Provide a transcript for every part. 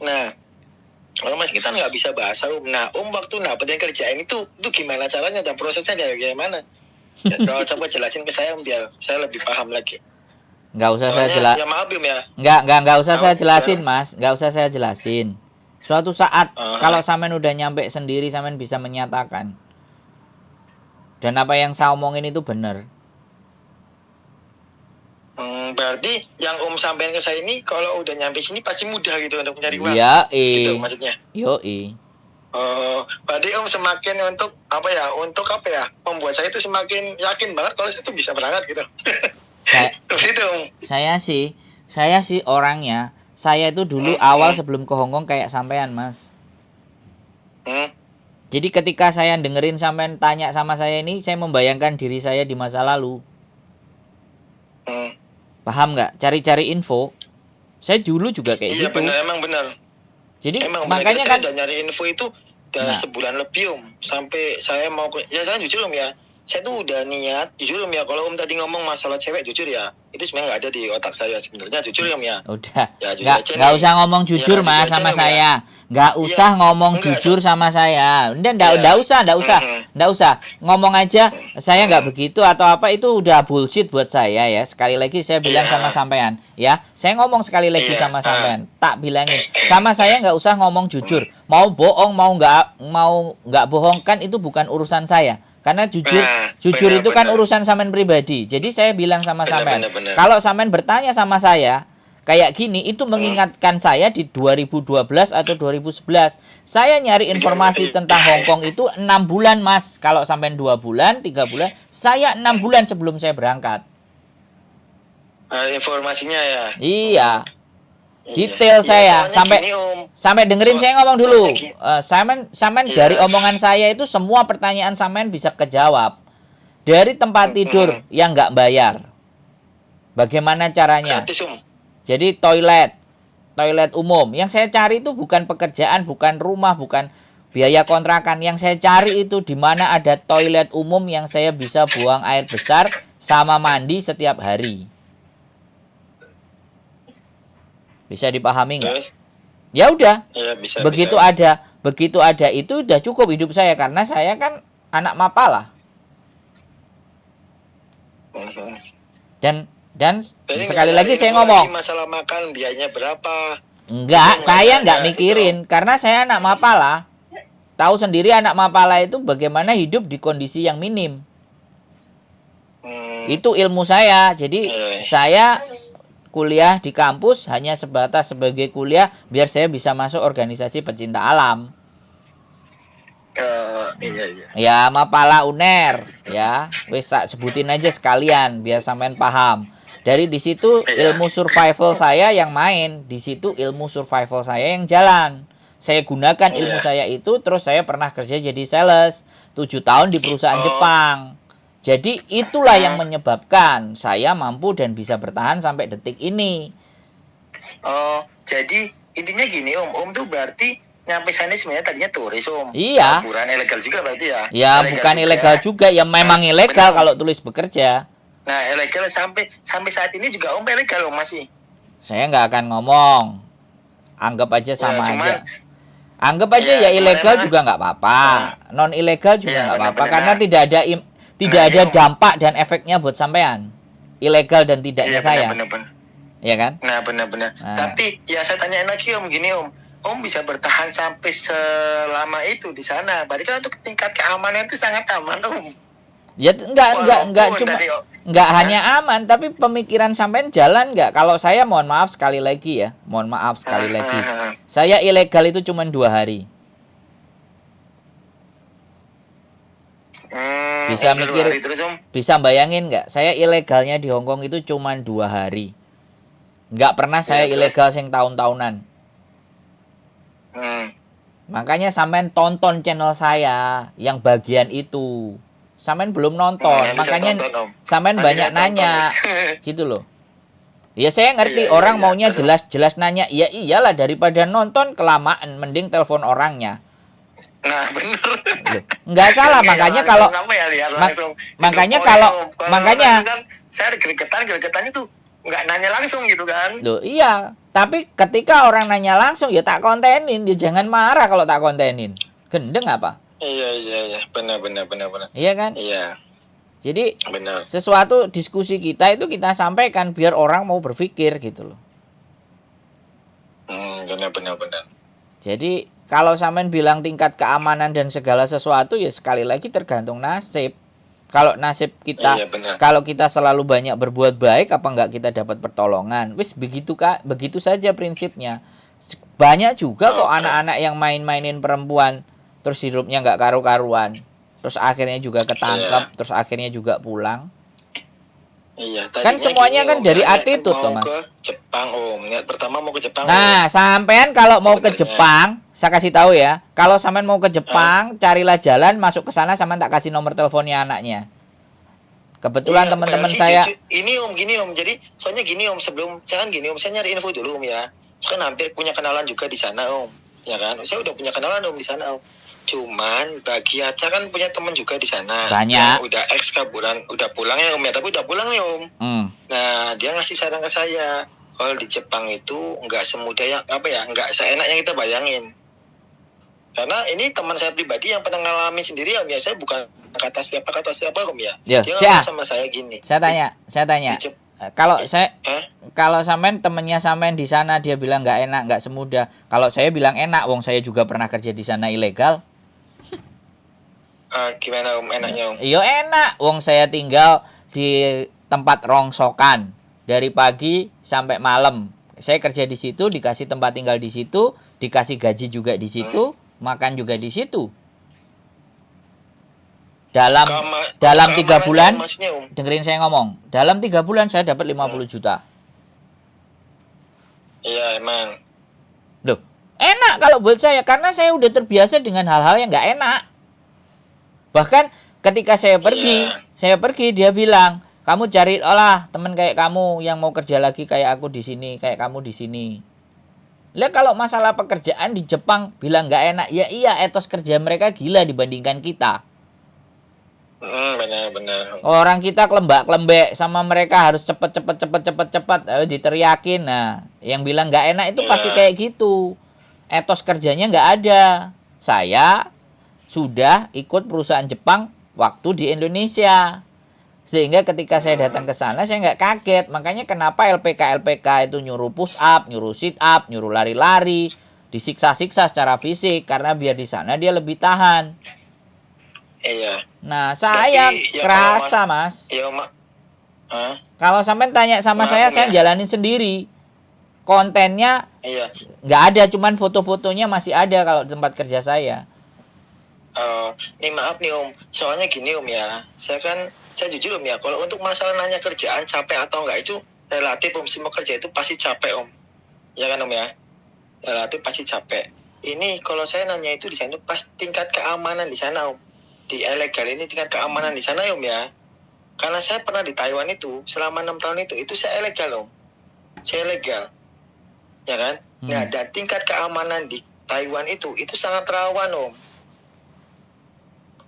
Nah, kalau Mas kita nggak bisa bahasa Om. Nah, Om waktu dapetin kerjaan itu gimana caranya dan prosesnya kayak gimana? Ya, kalau coba jelasin ke saya Om, biar saya lebih paham lagi. Nggak usah saya Soalnya, jelas. ya maaf Om ya. Nggak usah Tahu, saya jelasin biar- Mas, nggak usah saya jelasin. Suatu saat Ah. kalau sampean udah nyampe sendiri, sampean bisa menyatakan. Dan apa yang saya omongin itu benar. Berarti yang Om sampaikan ke saya ini kalau udah nyampe sini pasti mudah gitu untuk mencari uang. Iya, Gitu maksudnya. Yoi. Berarti Om semakin untuk membuat saya itu semakin yakin banget kalau itu bisa berangkat gitu. Gitu Om. Saya sih orangnya, saya itu dulu awal sebelum ke Hongkong kayak sampean Mas. Jadi ketika saya dengerin sampean tanya sama saya ini, saya membayangkan diri saya di masa lalu. Paham nggak? Cari-cari info. Saya dulu juga kayak gitu. Iya emang benar. Jadi emang makanya kan udah nyari info itu udah sebulan lebih Om. Sampai saya mau saya jujur Om ya. Saya tuh udah niat, jujur Om ya, kalau Om tadi ngomong masalah cewek, jujur ya, itu sebenarnya nggak ada di otak saya sebenarnya, jujur Om ya. Udah, ya, nggak usah ngomong jujur ya, Mas sama saya, nggak usah ngomong jujur sama saya, nggak usah, ngomong aja, saya nggak begitu atau apa itu udah bullshit buat saya ya. Sekali lagi saya bilang sama sampean, ya, saya ngomong sekali lagi sama sampean, tak bilangin, sama saya nggak usah ngomong jujur, mau bohong mau nggak bohong kan itu bukan urusan saya. Karena jujur itu kan urusan sampean pribadi. Jadi saya bilang sama sampean, kalau sampean bertanya sama saya kayak gini, itu mengingatkan saya di 2012 atau 2011. Saya nyari informasi tentang Hongkong itu 6 bulan, Mas. Kalau sampean 2 bulan, 3 bulan, saya 6 bulan sebelum saya berangkat. Informasinya ya. Iya. Detail saya sampai dengerin saya ngomong dulu. Sampean dari omongan saya itu semua pertanyaan sampean bisa kejawab. Dari tempat tidur yang nggak bayar. Bagaimana caranya? Jadi toilet umum. Yang saya cari itu bukan pekerjaan, bukan rumah, bukan biaya kontrakan. Yang saya cari itu di mana ada toilet umum yang saya bisa buang air besar sama mandi setiap hari. Bisa dipahami nggak? Ya udah. Ya, begitu ada itu udah cukup hidup saya karena saya kan anak mapalah. Dan sekali lagi saya ngomong. Masalah makan biayanya berapa? Enggak, saya nggak mikirin karena saya anak mapalah. Tahu sendiri anak mapalah itu bagaimana hidup di kondisi yang minim. Itu ilmu saya. Jadi saya kuliah di kampus hanya sebatas sebagai kuliah biar saya bisa masuk organisasi pecinta alam. Ya, Mapala UNER ya. Wes sebutin aja sekalian biar sampean paham. Dari di situ ilmu survival saya yang main, di situ ilmu survival saya yang jalan. Saya gunakan ilmu saya itu, terus saya pernah kerja jadi sales 7 tahun di perusahaan Jepang. Jadi itulah yang menyebabkan saya mampu dan bisa bertahan sampai detik ini. Jadi intinya gini Om tuh berarti nyampe sana sebenarnya tadinya turis Om. Iya. Bukan ilegal juga berarti ya? Ya bukan ilegal juga, ya memang ilegal kalau tulis bekerja. Nah ilegal sampai saat ini juga Om ilegal Om masih? Saya nggak akan ngomong. Anggap aja sama aja. Anggap aja ya ilegal juga nggak apa-apa. Non ilegal juga nggak apa-apa karena tidak ada dampak dan efeknya buat sampean. Ilegal dan tidaknya saya. Iya kan? Nah, benar-benar. Tapi ya saya tanyain lagi Om gini Om bisa bertahan sampai selama itu di sana. Berarti kan untuk tingkat keamanan itu sangat aman Om. Ya enggak hanya aman, tapi pemikiran sampean jalan enggak? Kalau saya mohon maaf sekali lagi. Saya ilegal itu cuma 2 hari. Bisa bayangin nggak? Saya ilegalnya di Hongkong itu cuma 2 hari. Nggak pernah saya ilegal sing tahun-tahunan. Makanya sampean tonton channel saya yang bagian itu. Sampean belum nonton, makanya sampean banyak nanya, gitu loh. Ya saya ngerti orang maunya jelas-jelas nanya. Ya iyalah daripada nonton kelamaan, mending telepon orangnya. Nah bener. Nggak salah, makanya kalau makanya saya gregetan itu nggak nanya langsung gitu kan. Loh iya, tapi ketika orang nanya langsung ya tak kontenin, ya jangan marah kalau tak kontenin. Gendeng apa? Iya, benar. Iya kan? Iya. Jadi benar. Sesuatu diskusi kita itu kita sampaikan biar orang mau berpikir gitu loh. Benar. Jadi kalau sampean bilang tingkat keamanan dan segala sesuatu ya sekali lagi tergantung nasib. Kalau nasib kita, kalau kita selalu banyak berbuat baik, apa enggak kita dapat pertolongan? Wis begitu Kak, begitu saja prinsipnya. Banyak juga kok anak-anak yang main-mainin perempuan, terus hidupnya nggak karu-karuan, terus akhirnya juga ketangkap, terus akhirnya juga pulang. Iya, kan semuanya kan dari attitude toh Mas. Ke Jepang Niat pertama mau ke Jepang. Nah, sampean kalau mau ke Jepang, saya kasih tahu ya. Kalau sampean mau ke Jepang, carilah jalan masuk ke sana, sampean tak kasih nomor teleponnya anaknya. Kebetulan teman-teman saya gini Om. Jadi soalnya gini Om, saya nyari info dulu Om ya. Saya kan hampir punya kenalan juga di sana Om. Ya kan? Saya udah punya kenalan Om di sana Om. Cuman bagi Aca kan punya teman juga di sana. Banyak. Udah kaburan, udah pulang ya Om ya, tapi udah pulang nih Om. Nah, dia ngasih saran ke saya, kalau di Jepang itu nggak semudah yang nggak seenak yang kita bayangin. Karena ini teman saya pribadi yang pernah ngalamin sendiri Om ya. Saya bukan kata siapa Om ya. Dia ngomong sama saya gini. Saya tanya. Kalau sampean temennya sampean di sana dia bilang nggak enak, nggak semudah. Kalau saya bilang enak, wong saya juga pernah kerja di sana ilegal. Gimana Om enaknya Om? Iya enak, wong saya tinggal di tempat rongsokan dari pagi sampai malam. Saya kerja di situ, dikasih tempat tinggal di situ, dikasih gaji juga di situ, makan juga di situ. Dalam 3 bulan, dengerin saya ngomong, dalam 3 bulan saya dapat 50 juta. Iya emang. Loh, enak kalau buat saya karena saya udah terbiasa dengan hal-hal yang nggak enak. Bahkan ketika saya pergi, dia bilang, kamu cari teman kayak kamu yang mau kerja lagi kayak aku di sini, kayak kamu di sini. Lah kalau masalah pekerjaan di Jepang bilang nggak enak, ya iya etos kerja mereka gila dibandingkan kita. Benar. Orang kita kelembak-kelembek sama mereka harus cepet diteriakin. Nah, yang bilang nggak enak itu pasti kayak gitu. Etos kerjanya nggak ada. Saya sudah ikut perusahaan Jepang waktu di Indonesia. Sehingga ketika saya datang ke sana saya nggak kaget. Makanya kenapa LPK itu nyuruh push up, nyuruh sit up, nyuruh lari-lari, disiksa-siksa secara fisik karena biar di sana dia lebih tahan. Iya. Nah, saya kerasa, Mas. Iya, Mak. Kalau sampean tanya sama saya jalanin sendiri. Kontennya nggak ada, cuman foto-fotonya masih ada kalau di tempat kerja saya. Nih maaf nih Om, soalnya gini Om ya, saya jujur Om ya, kalau untuk masalah nanya kerjaan capek atau enggak itu relatif Om, semua kerja itu pasti capek Om, ya kan Om ya, relatif pasti capek. Ini kalau saya nanya itu di sana pas tingkat keamanan di sana Om, di ilegal ini tingkat keamanan di sana Om ya, karena saya pernah di Taiwan itu selama 6 tahun itu saya ilegal Om, saya ilegal, ya kan? Nah dan tingkat keamanan di Taiwan itu sangat rawan Om.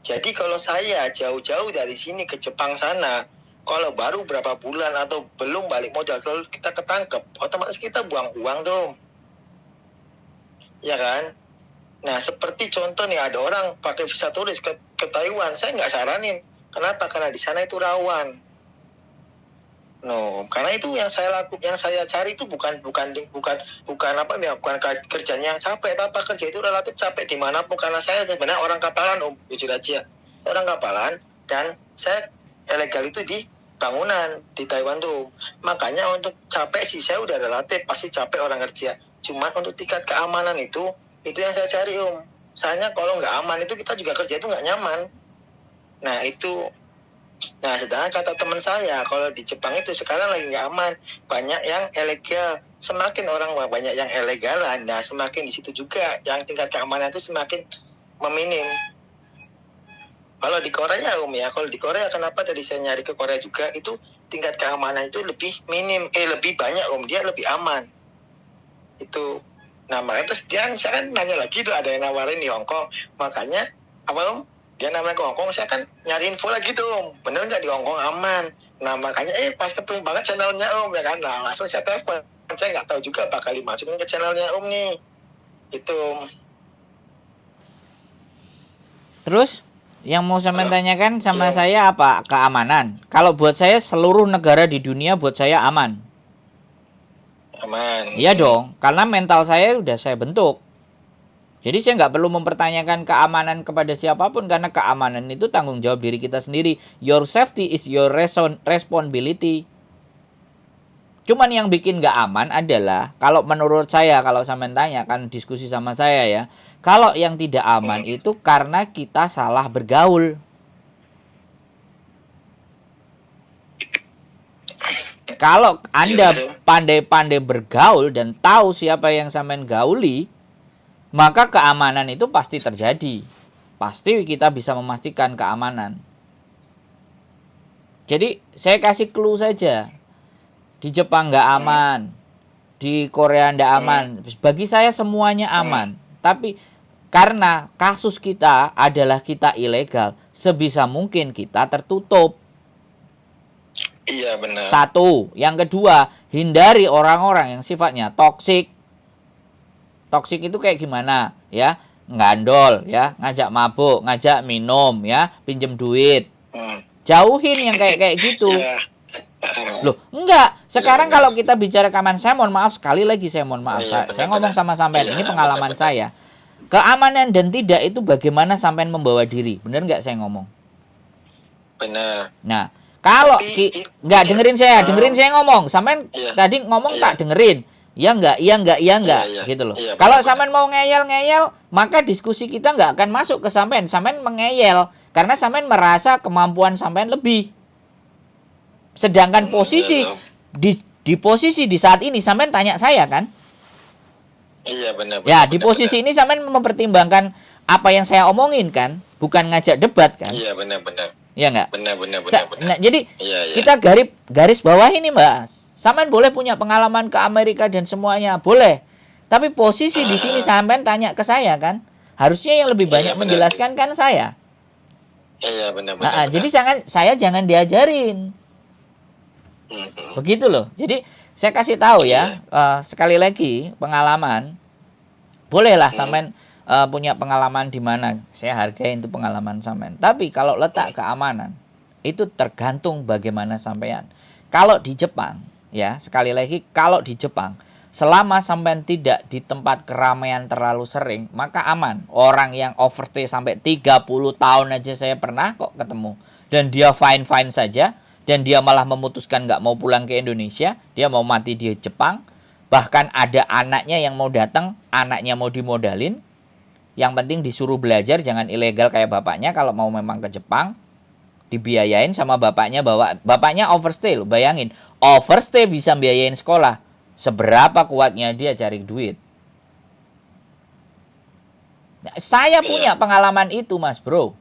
Jadi kalau saya jauh-jauh dari sini ke Jepang sana, kalau baru berapa bulan atau belum balik modal, kalau kita ketangkep, otomatis kita buang uang dong. Ya kan? Nah, seperti contoh nih, ada orang pakai visa turis ke Taiwan, saya nggak saranin. Kenapa? Karena di sana itu rawan. No, karena itu yang saya cari itu bukan kerjanya yang capek, tapi kerja itu relatif capek dimanapun, karena saya sebenarnya orang kapalan Om, jujur aja, orang kapalan, dan saya ilegal itu di bangunan di Taiwan tuh, makanya untuk capek sih saya udah relatif pasti capek orang kerja, cuman untuk tingkat keamanan itu yang saya cari Om, soalnya kalau nggak aman itu kita juga kerja itu nggak nyaman. Nah, sedangkan kata teman saya, kalau di Jepang itu sekarang lagi nggak aman, banyak yang ilegal. Semakin orang banyak yang ilegalan, nah semakin di situ juga yang tingkat keamanan itu semakin meminim. Kalau di Korea Om ya, kalau di Korea kenapa tadi saya nyari ke Korea juga, itu tingkat keamanan itu lebih minim, lebih banyak Om, dia lebih aman. Itu. Nah, makanya terus saya kan nanya lagi tuh, ada yang nawarin di Hong Kong, makanya apa Om? Dia namanya ke Hong Kong, saya kan nyari info lagi tuh, bener nggak di Hong Kong aman? Nah makanya pas ketemu banget channelnya Om ya kan, nah langsung saya telepon. Saya nggak tahu juga bakal dimasukin ke channelnya Om nih. Itu. Terus yang mau saya tanyakan sama saya apa? Keamanan. Kalau buat saya seluruh negara di dunia buat saya aman. Aman. Iya dong, karena mental saya udah saya bentuk. Jadi saya nggak perlu mempertanyakan keamanan kepada siapapun karena keamanan itu tanggung jawab diri kita sendiri. Your safety is your responsibility. Cuman yang bikin nggak aman adalah kalau menurut saya, kalau sampean tanya kan diskusi sama saya ya, kalau yang tidak aman itu karena kita salah bergaul. Kalau Anda pandai-pandai bergaul dan tahu siapa yang sampean gauli, maka keamanan itu pasti terjadi. Pasti kita bisa memastikan keamanan. Jadi saya kasih clue saja. Di Jepang nggak aman, di Korea nggak aman. Bagi saya semuanya aman. Tapi karena kasus kita adalah kita ilegal, sebisa mungkin kita tertutup. Iya benar. Satu, yang kedua, hindari orang-orang yang sifatnya toksik. Toksik itu kayak gimana? Ya, ngandol, ya, ngajak mabuk, ngajak minum, ya, pinjem duit. Jauhin yang kayak gitu. Loh, enggak. Sekarang kalau kita bicara keamanan, saya mohon maaf sekali lagi, saya mohon maaf. Saya ngomong sama sampean, ini pengalaman saya. Keamanan dan tidak itu bagaimana sampean membawa diri. Benar nggak saya ngomong? Benar. Nah, kalau nggak dengerin saya ngomong. Sampean tadi ngomong tak dengerin. Iya enggak, gitu loh. Kalau sampean mau ngeyel, maka diskusi kita nggak akan masuk ke sampean. Sampean mengeyel karena sampean merasa kemampuan sampean lebih. Sedangkan posisi di posisi di saat ini sampean tanya saya kan? Iya benar. Ya, di posisi ini sampean mempertimbangkan apa yang saya omongin kan, bukan ngajak debat kan? Iya benar. Iya enggak? Benar. Nah, jadi kita garis bawah ini, Mbak. Sampean boleh punya pengalaman ke Amerika dan semuanya, boleh. Tapi posisi di sini sampean tanya ke saya kan? Harusnya yang lebih banyak menjelaskan kan saya. Iya benar. Jadi saya jangan diajarin. Begitu loh. Jadi saya kasih tahu ya, sekali lagi pengalaman. Bolehlah sampean punya pengalaman di mana, saya hargai itu pengalaman sampean. Tapi kalau letak keamanan itu tergantung bagaimana sampean. Kalau di Jepang, ya sekali lagi kalau di Jepang, selama sampean tidak di tempat keramaian terlalu sering, maka aman. Orang yang overstay sampai 30 tahun aja saya pernah kok ketemu. Dan dia fine-fine saja. Dan dia malah memutuskan nggak mau pulang ke Indonesia. Dia mau mati di Jepang. Bahkan ada anaknya yang mau datang. Anaknya mau dimodalin. Yang penting disuruh belajar. Jangan ilegal kayak bapaknya. Kalau mau memang ke Jepang. Dibiayain sama bapaknya. Bapaknya overstay loh. Bayangin. Overstay bisa biayain sekolah. Seberapa kuatnya dia cari duit. Nah, saya punya pengalaman itu mas bro.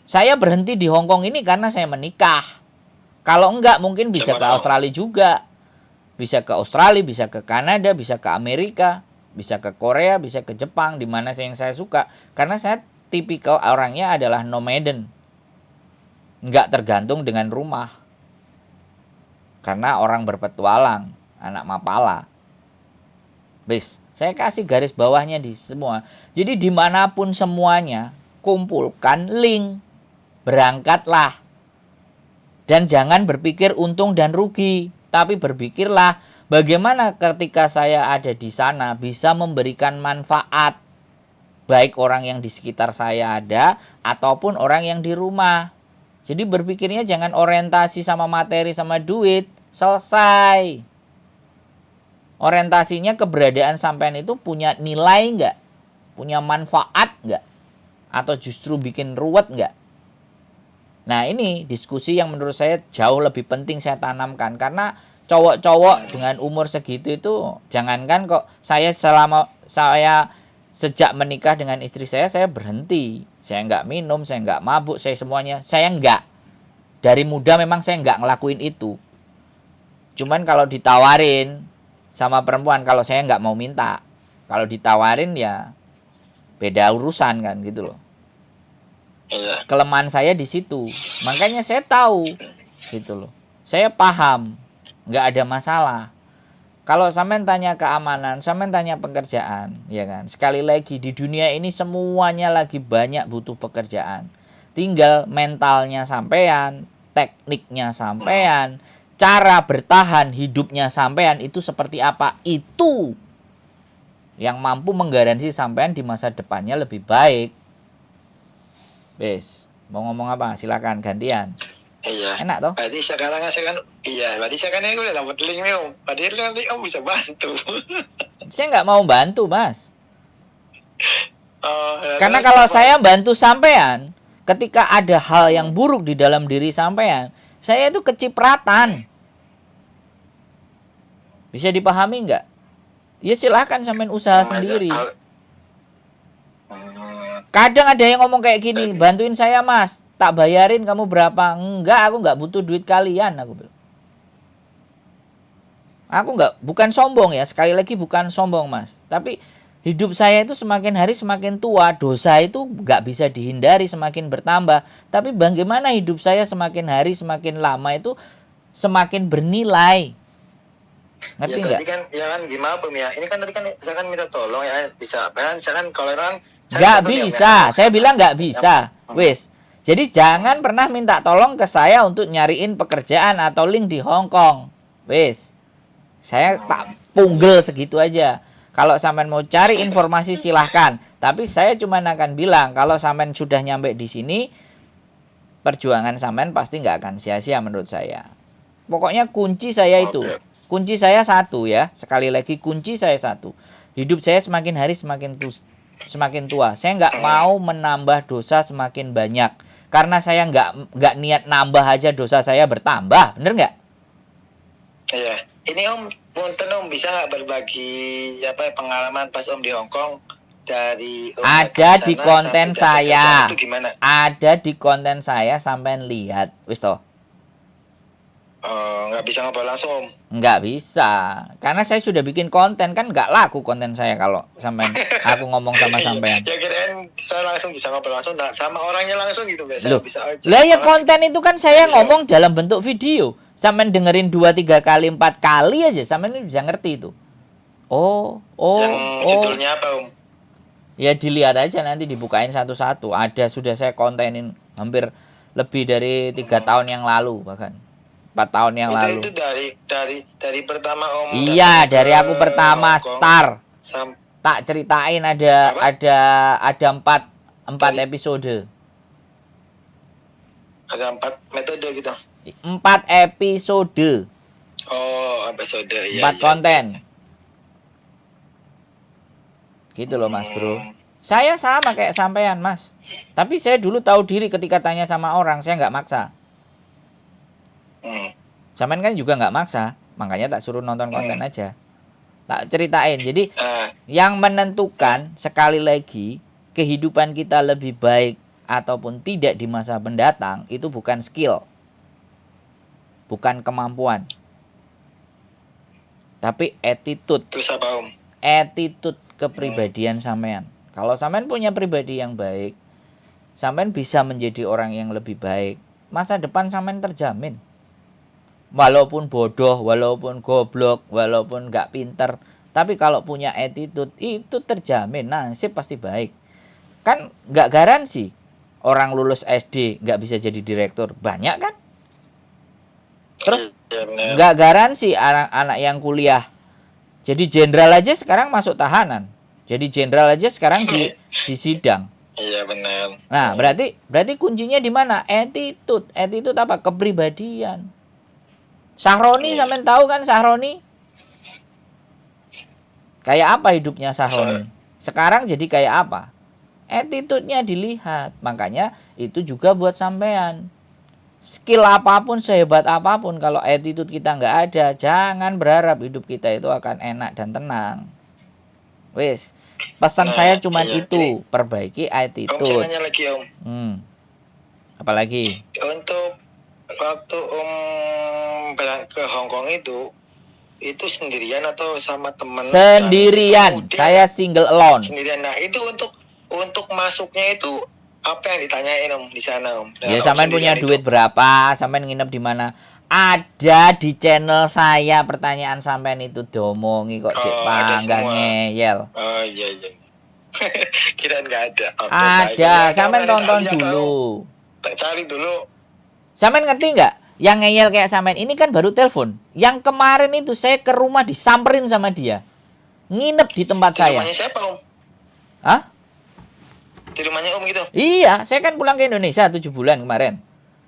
Saya berhenti di Hong Kong ini karena saya menikah. Kalau enggak mungkin bisa ke Australia juga. Bisa ke Australia, bisa ke Kanada, bisa ke Amerika, bisa ke Korea, bisa ke Jepang, di mana yang saya suka. Karena saya tipikal orangnya adalah nomaden. Enggak tergantung dengan rumah. Karena orang berpetualang, anak mapala. Bis, saya kasih garis bawahnya di semua. Jadi dimanapun semuanya, kumpulkan link, berangkatlah. Dan jangan berpikir untung dan rugi, tapi berpikirlah bagaimana ketika saya ada di sana bisa memberikan manfaat. Baik orang yang di sekitar saya ada, ataupun orang yang di rumah. Jadi berpikirnya jangan orientasi sama materi sama duit, selesai. Orientasinya keberadaan sampean itu punya nilai enggak? Punya manfaat enggak? Atau justru bikin ruwet enggak? Nah ini diskusi yang menurut saya jauh lebih penting saya tanamkan. Karena cowok-cowok dengan umur segitu itu, jangankan kok saya sejak menikah dengan istri saya berhenti. Saya enggak minum, saya enggak mabuk, saya semuanya. Saya enggak. Dari muda memang saya enggak ngelakuin itu. Cuman kalau ditawarin sama perempuan, kalau saya enggak mau minta. Kalau ditawarin ya beda urusan kan gitu loh. Iya. Kelemahan saya di situ. Makanya saya tahu gitu loh. Saya paham, nggak ada masalah. Kalau sampean tanya keamanan, sampean tanya pekerjaan, ya kan? Sekali lagi di dunia ini semuanya lagi banyak butuh pekerjaan. Tinggal mentalnya sampean, tekniknya sampean, cara bertahan hidupnya sampean itu seperti apa? Itu yang mampu menggaransi sampean di masa depannya lebih baik. Bes, mau ngomong apa? Silakan gantian. Iya. Enak toh? Berarti sekarang saya kan, iya. Berarti sekarang ini udah dapat link nih Om. Berarti nanti Om bisa bantu. Saya nggak mau bantu Mas. Ya, karena kalau saya bantu sampean, ketika ada hal yang buruk di dalam diri sampean, saya itu kecipratan. Bisa dipahami nggak? Ya silahkan sampean usaha sendiri. Kadang ada yang ngomong kayak gini, bantuin saya Mas, tak bayarin kamu berapa? Enggak, aku nggak butuh duit kalian, aku bilang. Aku nggak, bukan sombong ya, sekali lagi bukan sombong Mas. Tapi hidup saya itu semakin hari semakin tua, dosa itu nggak bisa dihindari, semakin bertambah. Tapi bagaimana hidup saya semakin hari semakin lama itu semakin bernilai. Ngerti nggak? Ya, kan, ya kan gimana Om ya? Ini kan tadi kan saya kan minta tolong ya, bisa kan? Saya kan kalau kan nggak bisa, saya bilang nggak bisa. Wis, jadi jangan pernah minta tolong ke saya untuk nyariin pekerjaan atau link di Hong Kong. Wis, saya tak punggel segitu aja. Kalau sampean mau cari informasi silahkan. Tapi saya cuma akan bilang kalau sampean sudah nyampe di sini, perjuangan sampean pasti nggak akan sia-sia menurut saya. Pokoknya kunci saya itu. Kunci saya satu ya. Sekali lagi kunci saya satu. Hidup saya semakin hari semakin tua. Saya nggak mau menambah dosa semakin banyak. Karena saya nggak niat nambah aja dosa saya bertambah. Bener nggak? Iya. Ini Om, punten Om, bisa nggak berbagi pengalaman pas Om di Hong Kong dari Om ada di konten saya. Ada di konten saya sampean lihat. Wis toh. Nggak bisa ngobrol langsung Om? Nggak bisa, karena saya sudah bikin konten, kan nggak laku konten saya kalau sampean aku ngomong sama sampean. Ya kirain saya langsung bisa ngobrol langsung sama orangnya langsung gitu biasanya. Loh, bisa aja. Lah ya konten itu kan saya ngomong dalam bentuk video. Sampean dengerin 2, 3 kali, 4 kali aja sampean bisa ngerti itu. Judulnya apa Om? Ya dilihat aja nanti dibukain satu-satu. Ada sudah saya kontenin hampir lebih dari 3 tahun yang lalu bahkan. 4 tahun yang lalu. Itu dari pertama Om. Iya, dari aku pertama start. Tak ceritain ada 4 episode. Ada 4 metode gitu. 4 episode. Oh, episode iya. 4 konten. Gitu loh Mas Bro. Saya sama kayak sampean Mas. Tapi saya dulu tahu diri ketika tanya sama orang, saya nggak maksa. Sampean kan juga nggak maksa, makanya tak suruh nonton konten aja. Tak ceritain. Jadi yang menentukan sekali lagi kehidupan kita lebih baik ataupun tidak di masa mendatang itu bukan skill, bukan kemampuan, tapi attitude. Terus apa Om? Attitude kepribadian sampean. Kalau sampean punya pribadi yang baik, sampean bisa menjadi orang yang lebih baik. Masa depan sampean terjamin. Walaupun bodoh, walaupun goblok, walaupun nggak pinter, tapi kalau punya attitude itu terjamin nasib pasti baik. Kan nggak garansi orang lulus SD nggak bisa jadi direktur, banyak kan? Terus nggak garansi anak-anak yang kuliah jadi jenderal aja sekarang masuk tahanan, jadi jenderal aja sekarang di sidang. Iya benar. Nah berarti kuncinya di mana? Attitude apa? Kepribadian. Sahroni, sampean tahu kan Sahroni? Kayak apa hidupnya Sahroni? Sekarang jadi kayak apa? Attitude-nya dilihat. Makanya itu juga buat sampean. Skill apapun, sehebat apapun, kalau attitude kita nggak ada, jangan berharap hidup kita itu akan enak dan tenang. Wis, pesan saya cuman itu, perbaiki attitude. Om, saya nanya lagi Om. Apalagi? Untuk waktu Om ke Hong Kong itu sendirian atau sama teman? Sendirian. Saya single alone. Sendirian. Nah, itu untuk masuknya itu Apa yang ditanyain Om di sana Om? Ya sampean punya duit berapa? Sampean nginep di mana? Ada di channel saya pertanyaan sampean itu diomongi kok Cek Panggang ngeyel. Oh iya. Kirain nggak ada. Ada, sampean tonton dulu. Tak cari dulu. Sampean ngerti nggak? Yang ngeyel kayak sampean ini kan baru telepon. Yang kemarin itu saya ke rumah disamperin sama dia. Nginep di tempat saya. Rumahnya siapa Om? Hah? Di rumahnya Om gitu? Iya, saya kan pulang ke Indonesia 7 bulan kemarin.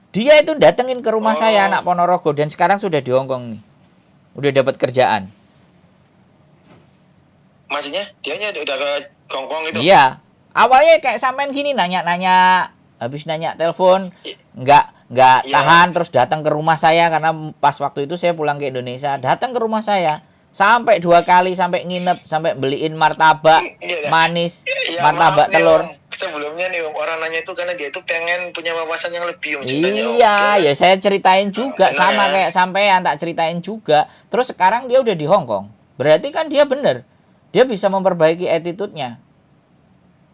Dia itu datengin ke rumah saya anak Ponorogo dan sekarang sudah di Hongkong nih. Udah dapat kerjaan. Maksudnya dia udah ke Hongkong gitu? Iya. Awalnya kayak sampean gini nanya-nanya, habis nanya telepon, nggak tahan terus datang ke rumah saya karena pas waktu itu saya pulang ke Indonesia, datang ke rumah saya. Sampai 2 kali, sampai nginep, sampai beliin martabak manis, martabak telur. Sebelumnya nih Om, orang nanya itu karena dia itu pengen punya wawasan yang lebih Om. Iya, ya saya ceritain juga sama kayak sampean tak ceritain juga. Terus sekarang dia udah di Hongkong. Berarti kan dia bener. Dia bisa memperbaiki attitude-nya.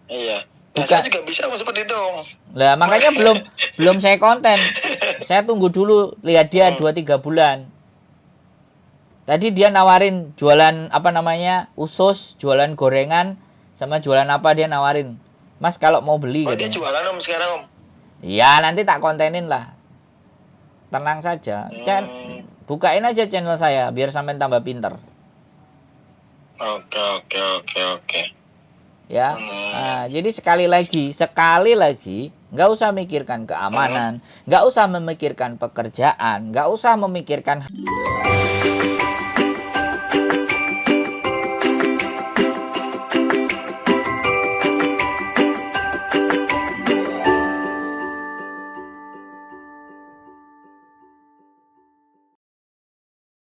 Iya. Saya juga bisa seperti itu Om. Lah makanya belum saya konten. Saya tunggu dulu lihat dia 2-3 bulan. Tadi dia nawarin jualan apa namanya? Usus, jualan gorengan sama jualan apa dia nawarin. Mas kalau mau beli dia jualan Om sekarang Om. Iya, nanti tak kontenin lah. Tenang saja. Bukain aja channel saya biar sampai tambah pinter. Oke. Ya. Nah, jadi sekali lagi nggak usah mikirkan keamanan, nggak usah memikirkan pekerjaan, nggak usah memikirkan